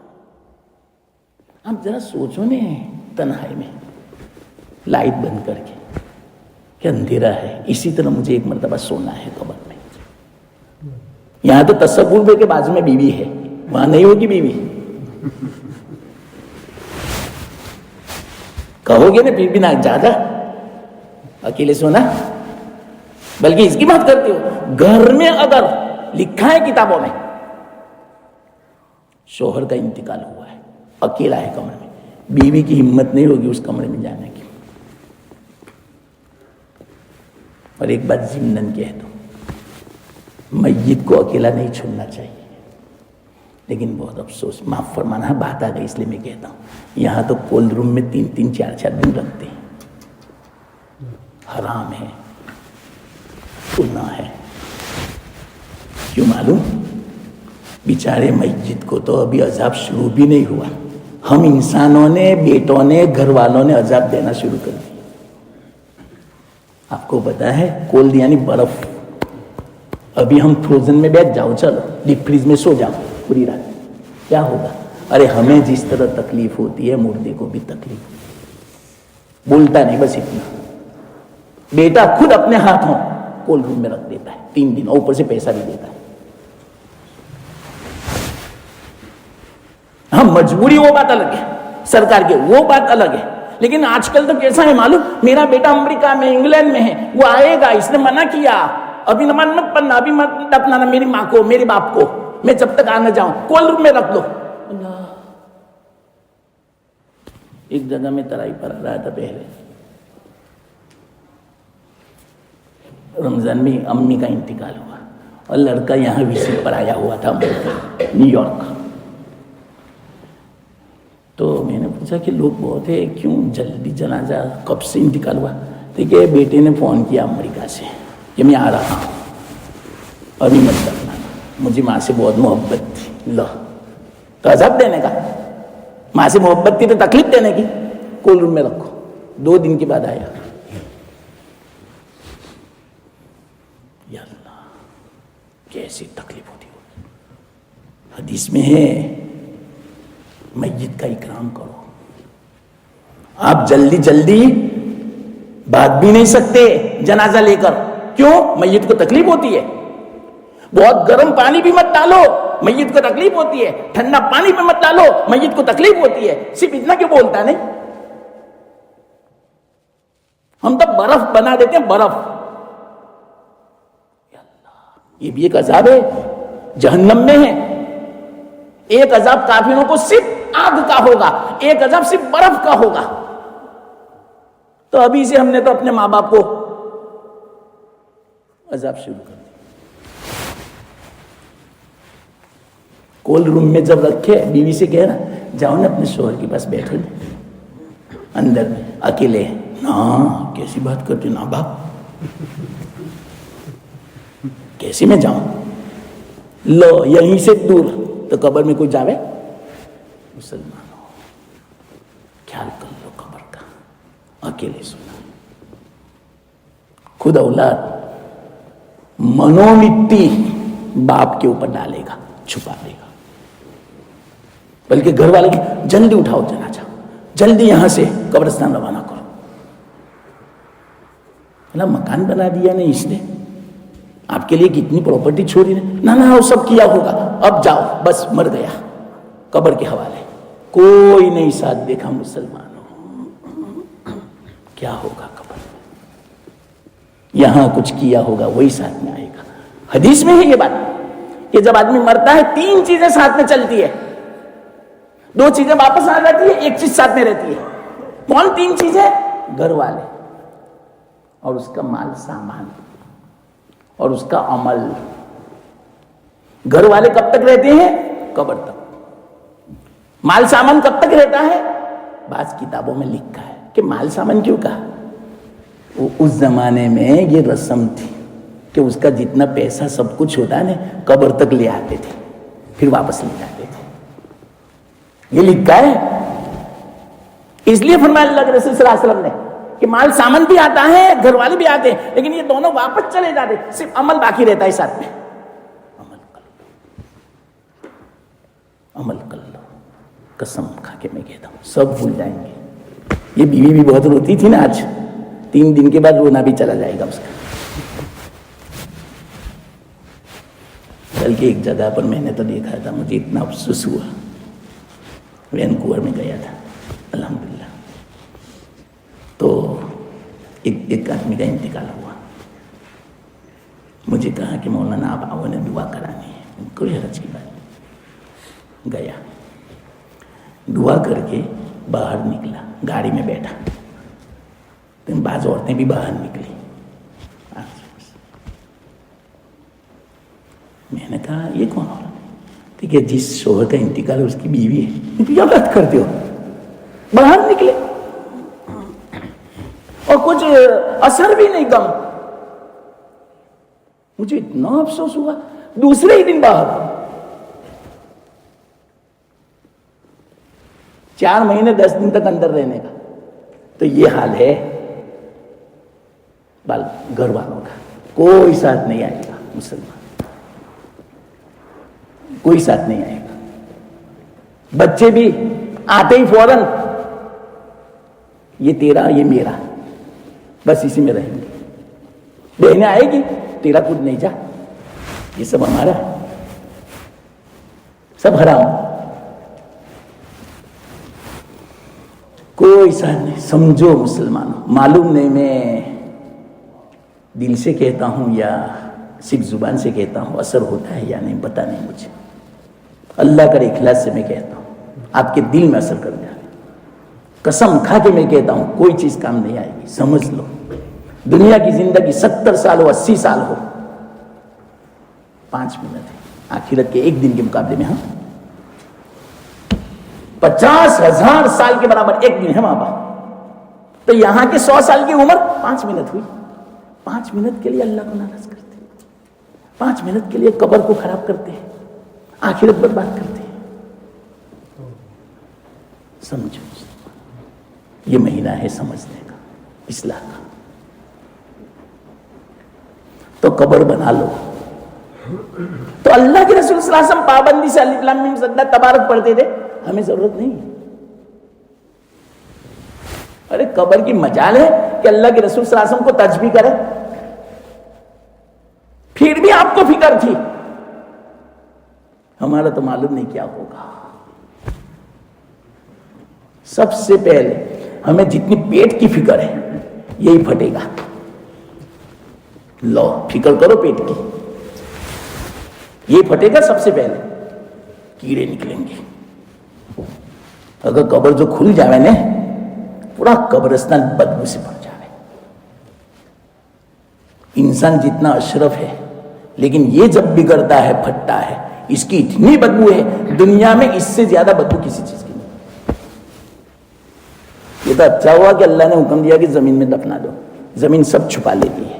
اب ذرا سوچو نے، تنہائی میں لائٹ بند کر کے کہ اندھیرا ہے، اسی طرح مجھے ایک مرتبہ سونا ہے قبر میں۔ یہاں تو تصور ہے کہ بازو میں بیوی ہے، وہاں نہیں ہوگی بیوی، کہو گے نا پھر بھی نہ زیادہ اکیلے سونا، بلکہ اس کی بات کرتے ہو گھر میں اگر لکھا ہے کتابوں میں شوہر کا انتقال ہوا ہے، اکیلا ہے کمرے میں، بیوی کی ہمت نہیں ہوگی اس کمرے میں جانے کی۔ اور ایک بات ضمناً کہہ دو، میت کو اکیلا نہیں چھوڑنا چاہیے، لیکن بہت افسوس، معاف فرمانا بات آ گئی اس لیے میں کہتا ہوں، یہاں تو کولڈ روم میں 3-3 4-4 دن رکھتے ہیں، حرام ہے، گناہ ہے۔ کیوں معلوم؟ بیچارے میت کو تو ابھی عذاب شروع بھی نہیں ہوا، ہم انسانوں نے، بیٹوں نے، گھر والوں نے عذاب دینا شروع کر دیا۔ آپ کو پتا ہے کولڈ یعنی برف، ابھی ہم فروزن میں بیٹھ جاؤ، چلو ڈیپ فریز میں سو جاؤ پوری رات، کیا ہوگا؟ ارے ہمیں جس طرح تکلیف ہوتی ہے مردے کو بھی تکلیف، بولتا نہیں بس اتنا۔ بیٹا خود اپنے ہاتھوں کولڈ روم میں رکھ دیتا ہے 3 دن، اوپر سے پیسہ بھی دیتا ہے۔ ہاں مجبوری وہ بات الگ ہے، سرکار کے وہ بات الگ ہے، لیکن آج کل تو کیسا ہے معلوم؟ میرا بیٹا امریکہ میں، انگلینڈ میں ہے، وہ آئے گا، اس نے منع کیا ابھی نماز مت پڑھنا، ابھی مت اپنانا میری ماں کو، میرے باپ کو، میں جب تک آنا جاؤں کولڈ روم میں رکھ دو۔ اللہ، ایک جگہ میں ترائی پڑھ رہا تھا پہلے، رمضان میں امی کا انتقال ہوا اور لڑکا یہاں وزٹ پر آیا ہوا تھا امریکہ، نیو یارک۔ تو میں نے پوچھا کہ لوگ بہت ہے، کیوں جلدی جنازہ، کب سے انتقال ہوا؟ تو کہ بیٹے نے فون کیا امریکہ سے کہ میں آ رہا ہوں، ابھی مت کرنا، مجھے ماں سے بہت محبت تھی۔ لو تو عذاب دینے کا، ماں سے محبت تھی تو تکلیف دینے کی، کولڈ روم میں رکھو۔ 2 دن کے بعد آیا. یا اللہ کیسی تکلیف ہوتی ہوگی. حدیث میں ہے میت کا اکرام کرو. آپ جلدی جلدی بھاگ بھی نہیں سکتے جنازہ لے کر. کیوں؟ میت کو تکلیف ہوتی ہے. بہت گرم پانی بھی مت ڈالو, میت کو تکلیف ہوتی ہے. ٹھنڈا پانی بھی مت ڈالو, میت کو تکلیف ہوتی ہے. صرف اتنا کیوں بولتا نہیں؟ ہم تو برف بنا دیتے ہیں, برف. یہ بھی ایک عذاب ہے, جہنم میں ہے. ایک عذاب کافروں کو صرف آگ کا ہوگا, ایک عذاب صرف برف کا ہوگا. تو ابھی سے ہم نے تو اپنے ماں باپ کو عذاب شروع کر دیا. کولڈ روم میں جب رکھے, بیوی سے کہہ رہا جاؤ نا اپنے شوہر کے پاس بیٹھو اندر میں اکیلے. نا کیسی بات کرتے نا باپ, کیسے میں جاؤں؟ لو یہیں سے دور تو قبر میں کوئی جاوے؟ مسلمانوں خیال کر لو قبر کا, اکیلے سونا. خود اولاد منو مٹی باپ کے اوپر ڈالے گا, چھپا دے گا. بلکہ گھر والے کی جلدی اٹھاؤ جنازہ, جلدی یہاں سے قبرستان روانہ کرو. مکان بنا دیا نہیں اس نے, آپ کے لیے کتنی پراپرٹی چھوڑی نہ وہ سب کیا ہوگا, اب جاؤ بس مر گیا قبر کے حوالے. کوئی نہیں ساتھ دیکھا. مسلمانوں کیا ہوگا قبر میں؟ یہاں کچھ کیا ہوگا وہی ساتھ میں آئے گا. حدیث میں ہے یہ بات کہ جب آدمی مرتا ہے 3 چیزیں ساتھ میں چلتی ہے, 2 چیزیں واپس آ جاتی ہے, 1 چیز ساتھ میں رہتی ہے. کون 3 چیزیں؟ گھر والے اور اس کا مال سامان اور اس کا عمل. گھر والے کب تک رہتے ہیں؟ قبر تک. مال سامان کب تک رہتا ہے؟ بعض کتابوں میں لکھا ہے کہ مال سامان کیوں کہا؟ وہ اس زمانے میں یہ رسم تھی کہ اس کا جتنا پیسہ سب کچھ ہوتا ہے نا قبر تک لے آتے تھے, پھر واپس لے جاتے تھے. یہ لکھا ہے. اس لیے فرمایا اللہ کے رسول صلی اللہ علیہ وسلم نے کہ مال سامان بھی آتا ہے, گھر والے بھی آتے ہیں, لیکن یہ دونوں واپس چلے جاتے, صرف عمل باقی رہتا ہے ساتھ میں. عمل کر لو, عمل کر لو. قسم کھا کے میں کہتا ہوں سب بھول جائیں گے. یہ بیوی بھی بہت روتی تھی نا, آج 3 دن کے بعد رونا بھی چلا جائے گا اس کا. بلکہ ایک جگہ پر میں نے تو دیکھا تھا, مجھے اتنا افسوس ہوا. وینکوور میں گیا تھا الحمدللہ, تو ایک آدمی کا انتقال ہوا. مجھے کہا کہ مولانا آپ آؤ نے دعا کرانی ہے. کوئی حرج کی بات نہیں. گیا, دعا کر کے باہر نکلا, گاڑی میں بیٹھا. بعض عورتیں بھی باہر نکلی. میں نے کہا یہ کون ہو رہا؟ ٹھیک ہے, جس شوہر کا انتقال ہے اس کی بیوی ہے. کیا بات کرتے ہو؟ باہر نکلے اور کچھ اثر بھی نہیں, غم. مجھے اتنا افسوس ہوا. دوسرے ہی دن باہر. 4 مہینے 10 دن تک اندر رہنے کا. تو یہ حال ہے گھر والوں کا. کوئی ساتھ نہیں آئے گا. مسلمان کوئی ساتھ نہیں آئے گا. بچے بھی آتے ہی فوراً یہ تیرا یہ میرا, بس اسی میں رہیں گے. بہنیں آئے گی, تیرا خود نہیں جا, یہ سب ہمارا, سب حرام. کوئی ساتھ نہیں. سمجھو مسلمانوں, معلوم نہیں میں دل سے کہتا ہوں یا صرف زبان سے کہتا ہوں, اثر ہوتا ہے یا نہیں پتہ نہیں مجھے. اللہ کرے اخلاص سے میں کہتا ہوں, آپ کے دل میں اثر کر جائے. قسم کھا کے میں کہتا ہوں کوئی چیز کام نہیں آئے گی. سمجھ لو, دنیا کی زندگی 70 سال ہو 80 سال ہو, 5 منٹ ہے. آخرت کے 1 دن کے مقابلے میں 50,000 سال کے برابر 1 دن ہے وہاں پر. تو یہاں کے 100 سال کی عمر 5 منٹ ہوئی. 5 منٹ کے لیے اللہ کو ناراض کرتے ہیں, 5 منٹ کے لیے قبر کو خراب کرتے ہیں, آخرت برباد کرتے ہیں. سمجھو, یہ مہینہ ہے سمجھنے کا. اصلاح کا. تو قبر بنا لو. تو اللہ کے رسول صلی اللہ علیہ وسلم پابندی سے الف لام میم سجدہ تبارک پڑھتے تھے, ہمیں ضرورت نہیں ہے. ارے قبر کی مجال ہے کہ اللہ کے رسول صلی اللہ علیہ وسلم کو تسبیح کرے, پھر بھی آپ کو فکر تھی. ہمارا تو معلوم نہیں کیا ہوگا. سب سے پہلے ہمیں جتنی پیٹ کی فکر ہے یہی پھٹے گا. لو فکر کرو پیٹ کی, یہ پھٹے گا سب سے پہلے, کیڑے نکلیں گے. اگر قبر جو کھل جاوے نا, پورا قبرستان بدبو سے بھر جاوے. انسان جتنا اشرف ہے لیکن یہ جب بگڑتا ہے پھٹتا ہے, اس کی اتنی بدبو ہے دنیا میں اس سے زیادہ بدبو کسی چیز کی نہیں. یہ تو اچھا ہوا کہ اللہ نے حکم دیا کہ زمین میں دفنا دو, زمین سب چھپا لیتی ہے.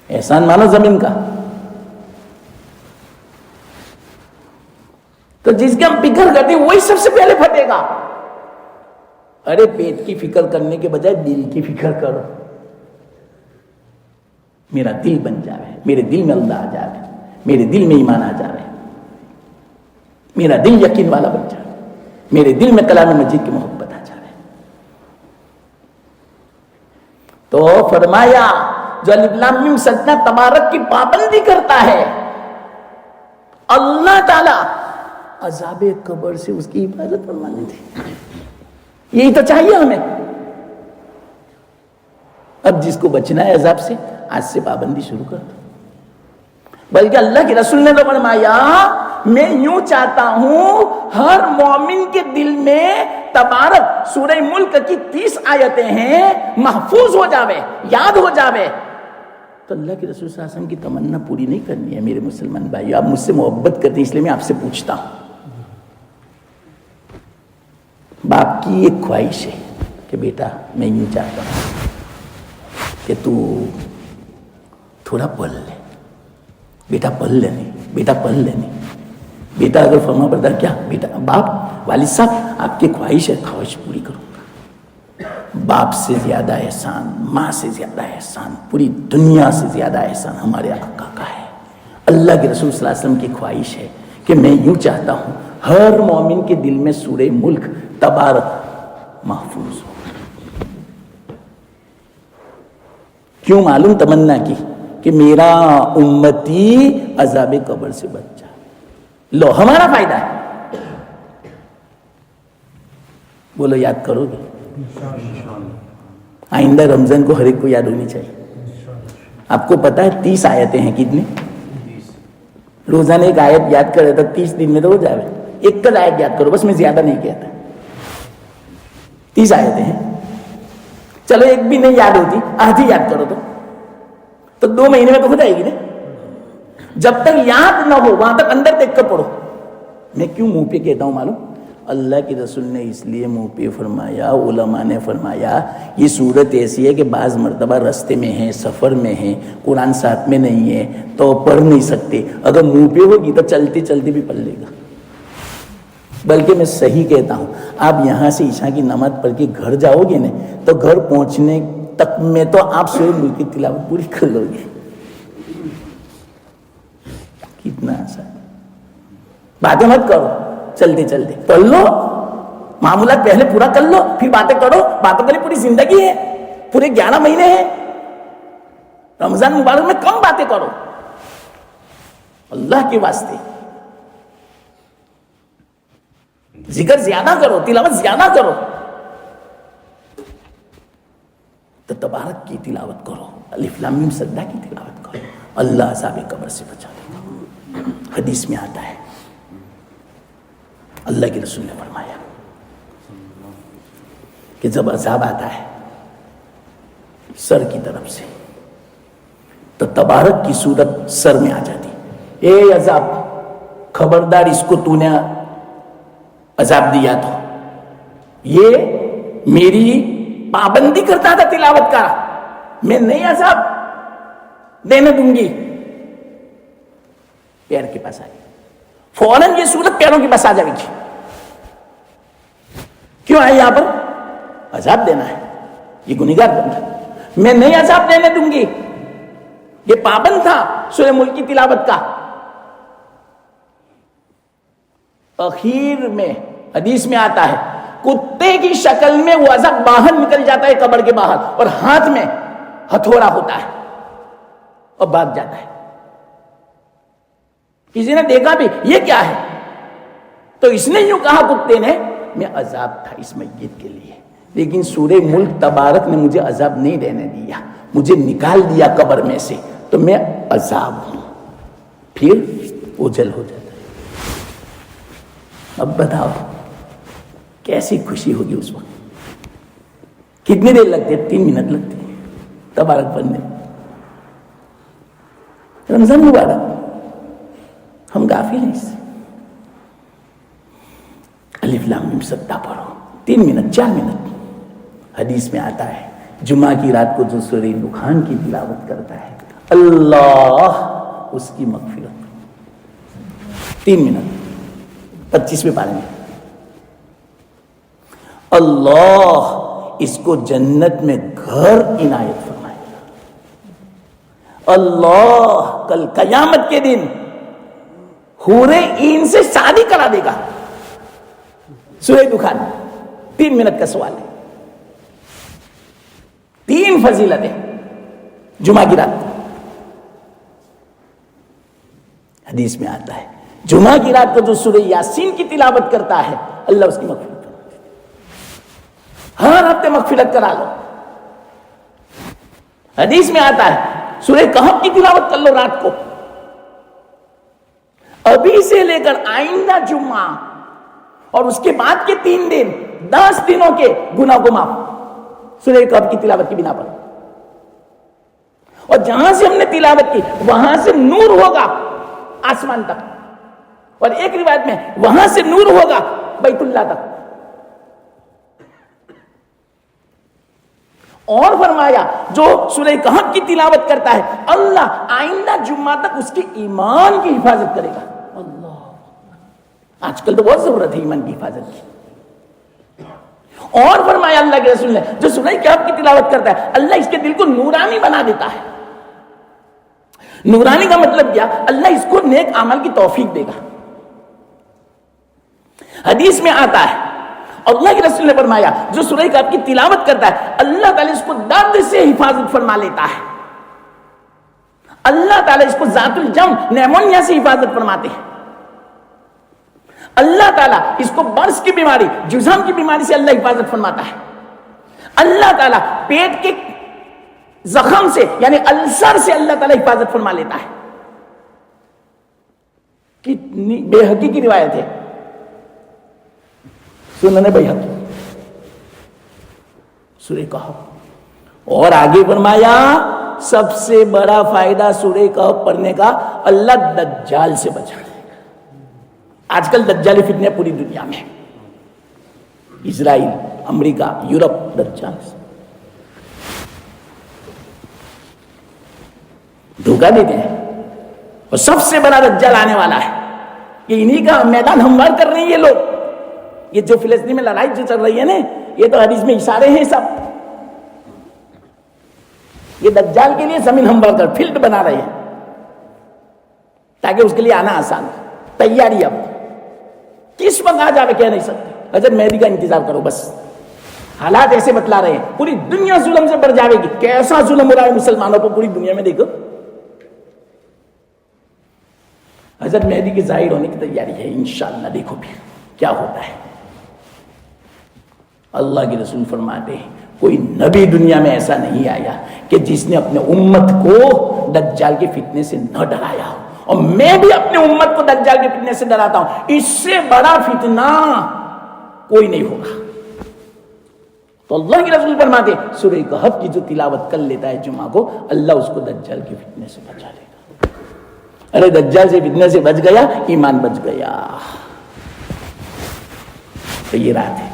احسان مانو زمین کا. تو جس کے ہم فکر کرتے ہیں وہی سب سے پہلے پھٹے گا. ارے پیٹ کی فکر کرنے کے بجائے دل کی فکر کرو. میرا دل بن جاوے, میرے دل میں اللہ آ جاوے, میرے دل میں ایمان آ جاوے, میرا دل یقین والا بن جاوے, میرے دل میں کلام مجید کی محبت آ جاوے. تو فرمایا جو الف لام میم سجدہ تبارک کی پابندی کرتا ہے, اللہ تعالی عذاب قبر سے اس کی حفاظت فرما لیتے. یہی تو چاہیے ہمیں. اب جس کو بچنا ہے عذاب سے, آج سے پابندی شروع کر دو. بلکہ اللہ کے رسول نے تو فرمایا میں یوں چاہتا ہوں ہر مومن کے دل میں تبارک سورہ ملک کی 30 آیتیں ہیں, محفوظ ہو جاوے, یاد ہو جاوے. تو اللہ کے رسول صلی اللہ علیہ وسلم کی تمنا پوری نہیں کرنی ہے. میرے مسلمان بھائی, آپ مجھ سے محبت کرتے ہیں اس لیے میں آپ سے پوچھتا ہوں. باپ کی ایک خواہش ہے کہ بیٹا میں یوں چاہتا ہوں کہ تو تھوڑا پڑھ لے. بیٹا پڑھ لے نہیں, بیٹا پڑھ لے نہیں. بیٹا اگر فرما بردار کیا بیٹا, باپ والد صاحب آپ کی خواہش ہے, خواہش پوری کروں گا. باپ سے زیادہ احسان, ماں سے زیادہ احسان, پوری دنیا سے زیادہ احسان ہمارے آقا کا ہے. اللہ کے رسول صلی اللہ علیہ وسلم کی خواہش ہے کہ میں یوں چاہتا ہوں ہر مومن کے دل میں سورہ ملک تبارک محفوظ ہو. کیوں معلوم تمنا کی کہ میرا امتی عذاب قبر سے بچ جائے. لو ہمارا فائدہ ہے. بولو یاد کرو گے؟ آئندہ رمضان کو ہر ایک کو یاد ہونی چاہیے. آپ کو پتا ہے 30 آیتیں ہیں کتنی؟ روزانہ ایک آیت یاد کرے تو 30 دن میں تو ہو جائے. ایک کل آیت یاد کرو بس, میں زیادہ نہیں کہتا. 30 آیتیں ہیں. چلو ایک بھی نہیں یاد ہوتی, آدھی یاد کرو تو 2 مہینے میں تو ہو جائے گی نا. جب تک یاد نہ ہو وہاں تک اندر دیکھ کر پڑھو. میں کیوں منہ پہ کہتا ہوں معلوم؟ اللہ کے رسول نے اس لیے منہ پہ فرمایا, علماء نے فرمایا یہ صورت ایسی ہے کہ بعض مرتبہ رستے میں ہیں, سفر میں ہیں, قرآن ساتھ میں نہیں ہے تو پڑھ نہیں سکتے. اگر منہ پہ ہوگی تو چلتے چلتے بھی پڑھ لے گا. بلکہ میں صحیح کہتا ہوں, آپ یہاں سے عشاء کی نماز پڑھ کے گھر جاؤ گے نا تو گھر پہنچنے تک میں تو آپ سورہ ملک کی تلاوت پوری کر لو گے. کتنا آسان. باتیں مت کرو, چلتے چلتے پڑھ لو. معمولات پہلے پورا کر لو, پھر باتیں کرو. باتوں کے لیے پوری زندگی ہے, پورے 11 مہینے ہیں. رمضان مبارک میں کم باتیں کرو اللہ کے واسطے. ذکر زیادہ کرو, تلاوت زیادہ کرو. تو تبارک کی تلاوت کرو, الف لام میم سجدہ کی تلاوت کرو. اللہ عذاب قبر سے بچا دے گا. حدیث میں آتا ہے, اللہ کے رسول نے فرمایا کہ جب عذاب آتا ہے سر کی طرف سے تو تبارک کی صورت سر میں آ جاتی. اے عذاب, خبردار اس کو تو نے عذاب دیا تو یہ میری پابندی کرتا تھا تلاوت کا, میں نہیں عذاب دینے دوں گی. پیر کے پاس آئی, فوراً یہ صورت پیروں کے پاس آ جائے گی. کیوں آئی؟ یہاں پر عذاب دینا ہے. یہ گنہگار بندہ، میں نہیں عذاب دینے دوں گی. یہ پابند تھا سورہ ملک کی تلاوت کا. اخیر میں حدیث میں آتا ہے کتے کی شکل میں وہ عذاب باہر نکل جاتا ہے قبر کے باہر، اور ہاتھ میں ہتھوڑا ہوتا ہے اور بھاگ جاتا ہے. کسی نے دیکھا بھی یہ کیا ہے، تو اس نے یوں کہا کتے نے میں عذاب تھا اس میت کے لیے، لیکن سورہ ملک تبارک نے مجھے عذاب نہیں دینے دیا، مجھے نکال دیا قبر میں سے، تو میں عذاب ہوں. پھر اوجھل ہو جاتا ہے. اب بتاؤ کیسی خوشی ہوگی اس وقت. کتنی دیر لگتی ہے؟ 3 منٹ لگتی ہے تبارک پڑھنے. رمضان مبارک ہم غافل ہیں اس سے. الف لام میم سجدہ پڑھو 3 منٹ 4 منٹ. حدیث میں آتا ہے جمعہ کی رات کو جو سورہ دخان کی تلاوت کرتا ہے اللہ اس کی مغفرت. 3 منٹ 25ویں پارے میں اللہ اس کو جنت میں گھر عنایت فرمائے گا. اللہ کل قیامت کے دن حورے عین سے شادی کرا دے گا. سورہ دخان 3 منٹ کا سوال ہے. 3 فضیلتیں جمعہ کی رات. حدیث میں آتا ہے جمعہ کی رات کو جو سورہ یاسین کی تلاوت کرتا ہے اللہ اس کی مغفرت کرا دیتا ہے. ہر ہفتے مغفرت کرا لو. حدیث میں آتا ہے سورہ کہف کی تلاوت کر لو رات کو، ابھی سے لے کر آئندہ جمعہ اور اس کے بعد کے 3 دن 10 دنوں کے گناہ کو معاف سورہ کہف کی تلاوت کی بنا پر. اور جہاں سے ہم نے تلاوت کی وہاں سے نور ہوگا آسمان تک، اور ایک روایت میں وہاں سے نور ہوگا بیت اللہ تک. اور فرمایا جو سورہ کہف کی تلاوت کرتا ہے اللہ آئندہ جمعہ تک اس کے ایمان کی حفاظت کرے گا. اللہ آج کل تو بہت ضرورت ہے ایمان کی حفاظت کی. اور فرمایا اللہ کے رسول نے جو سورہ کہف کی تلاوت کرتا ہے اللہ اس کے دل کو نورانی بنا دیتا ہے. نورانی کا مطلب کیا؟ اللہ اس کو نیک عمل کی توفیق دے گا. حدیث میں آتا ہے اللہ کے رسول نے فرمایا جو سورہ کہف کی تلاوت کرتا ہے اللہ تعالیٰ اس کو درد سے حفاظت فرما لیتا ہے. اللہ تعالیٰ اس کو ذات الجم نیمونیا سے حفاظت فرماتے ہیں. اللہ تعالیٰ اس کو برس کی بیماری جذام کی بیماری سے اللہ حفاظت فرماتا ہے. اللہ تعالیٰ پیٹ کے زخم سے یعنی السر سے اللہ تعالیٰ حفاظت فرما لیتا ہے. کتنی بے حقی کی روایت ہے سنن بیہقی سورہ کہف. اور آگے فرمایا سب سے بڑا فائدہ سورہ کہف پڑھنے کا اللہ دجال سے بچانے کا. آج کل دجالی فتنے پوری دنیا میں، اسرائیل، امریکہ، یورپ، دجال دھوکہ دیتے ہیں. اور سب سے بڑا دجال آنے والا ہے کہ انہی کا میدان ہموار کر رہے ہیں یہ لوگ. یہ جو فلسطین میں لڑائی جو چل رہی ہے نا یہ تو حدیث میں اشارے ہیں سب. یہ دجال کے لیے زمین ہموار کر فیلڈ بنا رہے ہیں تاکہ اس کے لیے آنا آسان. تیاری اب کس وقت آ جاوے کہہ نہیں سکتے. حضرت مہدی کا انتظار کرو بس. حالات ایسے بتلا رہے ہیں پوری دنیا ظلم سے بڑھ جاوے گی. کیسا ظلم ہو رہا ہے مسلمانوں پر پوری دنیا میں دیکھو. حضرت مہدی کے ظاہر ہونے کی تیاری ہے انشاءاللہ. دیکھو پھر کیا ہوتا ہے. اللہ کے رسول فرماتے ہیں کوئی نبی دنیا میں ایسا نہیں آیا کہ جس نے اپنے امت کو دجال کے فتنے سے نہ ڈرایا ہو. اور میں بھی اپنے امت کو دجال کے فتنے سے ڈراتا ہوں. اس سے بڑا فتنہ کوئی نہیں ہوگا. تو اللہ کے رسول فرماتے ہیں سورہ کہف کی جو تلاوت کر لیتا ہے جمعہ کو اللہ اس کو دجال کے فتنے سے بچا لے گا. ارے دجال سے فتنے سے بچ گیا ایمان بچ گیا. تو یہ رات ہے.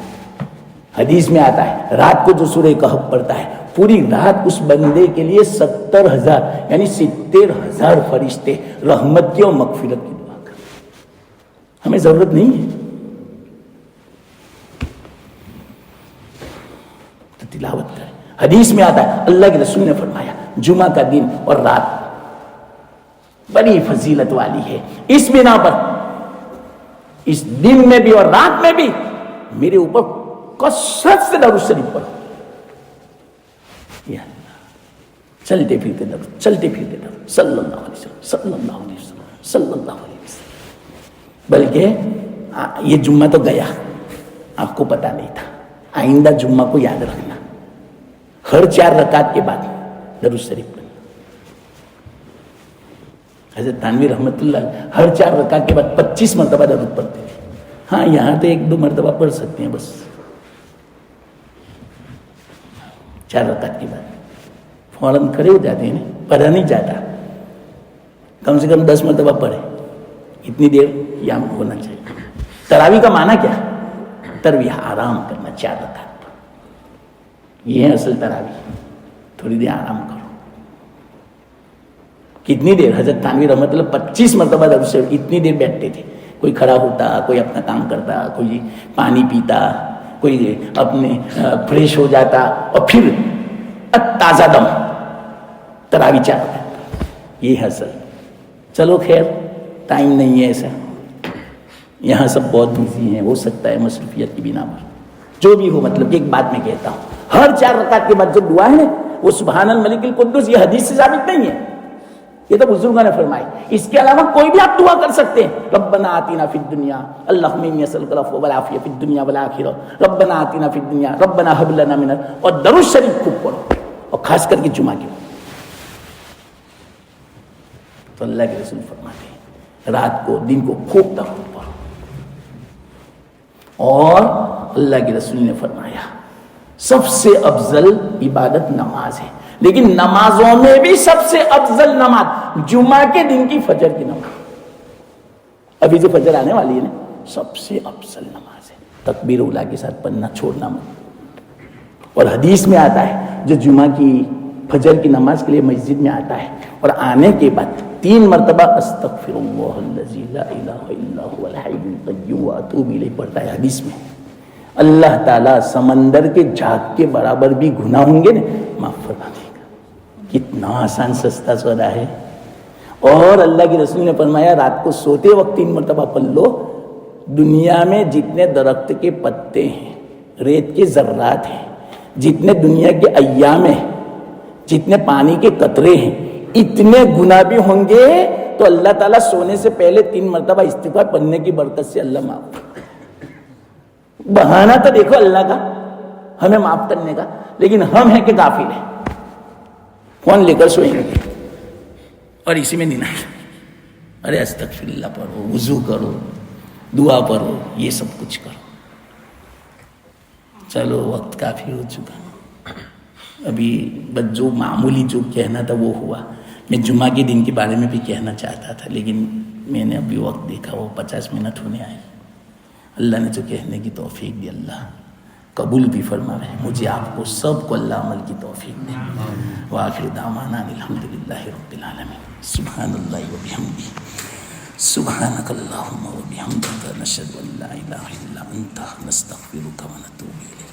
حدیث میں آتا ہے رات کو جو سورہ کہف پڑھتا ہے پوری رات اس بندے کے لیے 70,000 یعنی 70,000 فرشتے رحمت کی اور مغفرت کی دعا کرتے. ہمیں ضرورت نہیں ہے تو تلاوت کریں. حدیث میں آتا ہے اللہ کے رسول نے فرمایا جمعہ کا دن اور رات بڑی فضیلت والی ہے، اس بنا پر اس دن میں بھی اور رات میں بھی میرے اوپر کثرت سے درود شریف پڑھو. یا اللہ، چلتے پھرتے درود، چلتے پھرتے درود، صلی اللہ علیہ وسلم، صلی اللہ علیہ وسلم، صلی اللہ علیہ وسلم. بلکہ یہ جمعہ تو گیا، آپ کو پتا نہیں تھا، آئندہ جمعہ کو یاد رکھنا، ہر 4 رکعت کے بعد درود شریف پڑھنا. حضرت تھانوی رحمۃ اللہ ہر 4 رکعت کے بعد 25 مرتبہ درود پڑھتے تھے. ہاں یہاں تو 1-2 مرتبہ پڑھ سکتے ہیں بس، 4 رکعت کے بعد فوراً کھڑے ہو جاتے ہیں نا، پڑھا نہیں جاتا، کم سے کم 10 مرتبہ پڑھے، اتنی دیر قیام ہونا چاہیے. تراویح کا معنی کیا؟ ترویح، آرام کرنا 4 رکعت، یہ ہے اصل تراویح. تھوڑی دیر آرام کرو. کتنی دیر؟ حضرت تھانوی رحمۃ اللہ 25 مرتبہ درود شریف اتنی دیر بیٹھتے تھے. کوئی کھڑا ہوتا، کوئی اپنا کام کرتا، کوئی پانی پیتا، کوئی اپنے فریش ہو جاتا، اور پھر تازہ دم تراویح 4 رکعت. یہ ہے اصل. چلو خیر، ٹائم نہیں ہے ایسا، یہاں سب بہت بزی ہیں، ہو سکتا ہے مصروفیت کی بنا پر. جو بھی ہو، مطلب ایک بات میں کہتا ہوں، ہر 4 رکعت کے بعد جو دعا ہے نا وہ سبحان الملک القدوس، یہ حدیث سے ثابت نہیں ہے، یہ تو بزرگوں نے فرمائی. اس کے علاوہ کوئی بھی آپ دعا کر سکتے ہیں. ربنا آتنا فی الدنیا، اللہم انی اسألک العفو والعافیہ فی الدنیا والآخرہ، ربنا آتنا فی الدنیا، ربنا ھب لنا من، اور درود شریف خوب پڑھو، اور خاص کر کے جمعہ کے وقت. تو اللہ کے رسول فرماتے ہیں رات کو دن کو خوب درود پڑھو. اور اللہ کے رسول نے فرمایا سب سے افضل عبادت نماز ہے، لیکن نمازوں میں بھی سب سے افضل نماز جمعہ کے دن کی فجر کی نماز. ابھی جو فجر آنے والی ہے نا، سب سے افضل نماز ہے. تکبیر اولیٰ کے ساتھ پڑھنا چھوڑنا مت. اور حدیث میں آتا ہے جو جمعہ کی فجر کی نماز کے لیے مسجد میں آتا ہے اور آنے کے بعد 3 مرتبہ استغفر اللہ الذی لا الہ الا هو الحی القیوم واتوب الیہ پڑھتا ہے، حدیث میں اللہ تعالیٰ سمندر کے جھاگ کے برابر بھی گناہ ہوں گے نا، معاف فرما دے گا. کتنا آسان سستا سودا ہے. اور اللہ کے رسول نے فرمایا رات کو سوتے وقت 3 مرتبہ پڑھ لو. دنیا میں جتنے درخت کے پتے ہیں، ریت کے ذرات ہیں، جتنے دنیا کے ایام ہیں، جتنے پانی کے قطرے ہیں، اتنے گناہ بھی ہوں گے تو اللہ تعالیٰ سونے سے پہلے 3 مرتبہ استغفار پڑھنے کی برکت سے اللہ معاف. بہانہ تو دیکھو اللہ کا ہمیں معاف کرنے کا، لیکن ہم ہیں کہ غافل ہیں. فون لے کر سوئیں گے اور اسی میں نیند آئے. ارے استغفر اللہ پڑھو، وضو کرو، دعا پڑھو، یہ سب کچھ کرو. چلو وقت کافی ہو چکا، ابھی بس جو معمولی جو کہنا تھا وہ ہوا. میں جمعہ کے دن کے بارے میں بھی کہنا چاہتا تھا، لیکن میں نے ابھی وقت دیکھا وہ 50 منٹ ہونے آئے. اللہ نے جو کہنے کی توفیق دی اللہ قبول بھی فرما رہے. مجھے آپ کو سب کو اللہ عمل کی توفیق دے. وآخر دعوانا الحمدللہ رب العالمین. سبحان اللہ و بحمدہ، سبحانک اللہم و بحمدک، نشہد ان لا الہ الا انت، نستغفرک و نتوب الیک.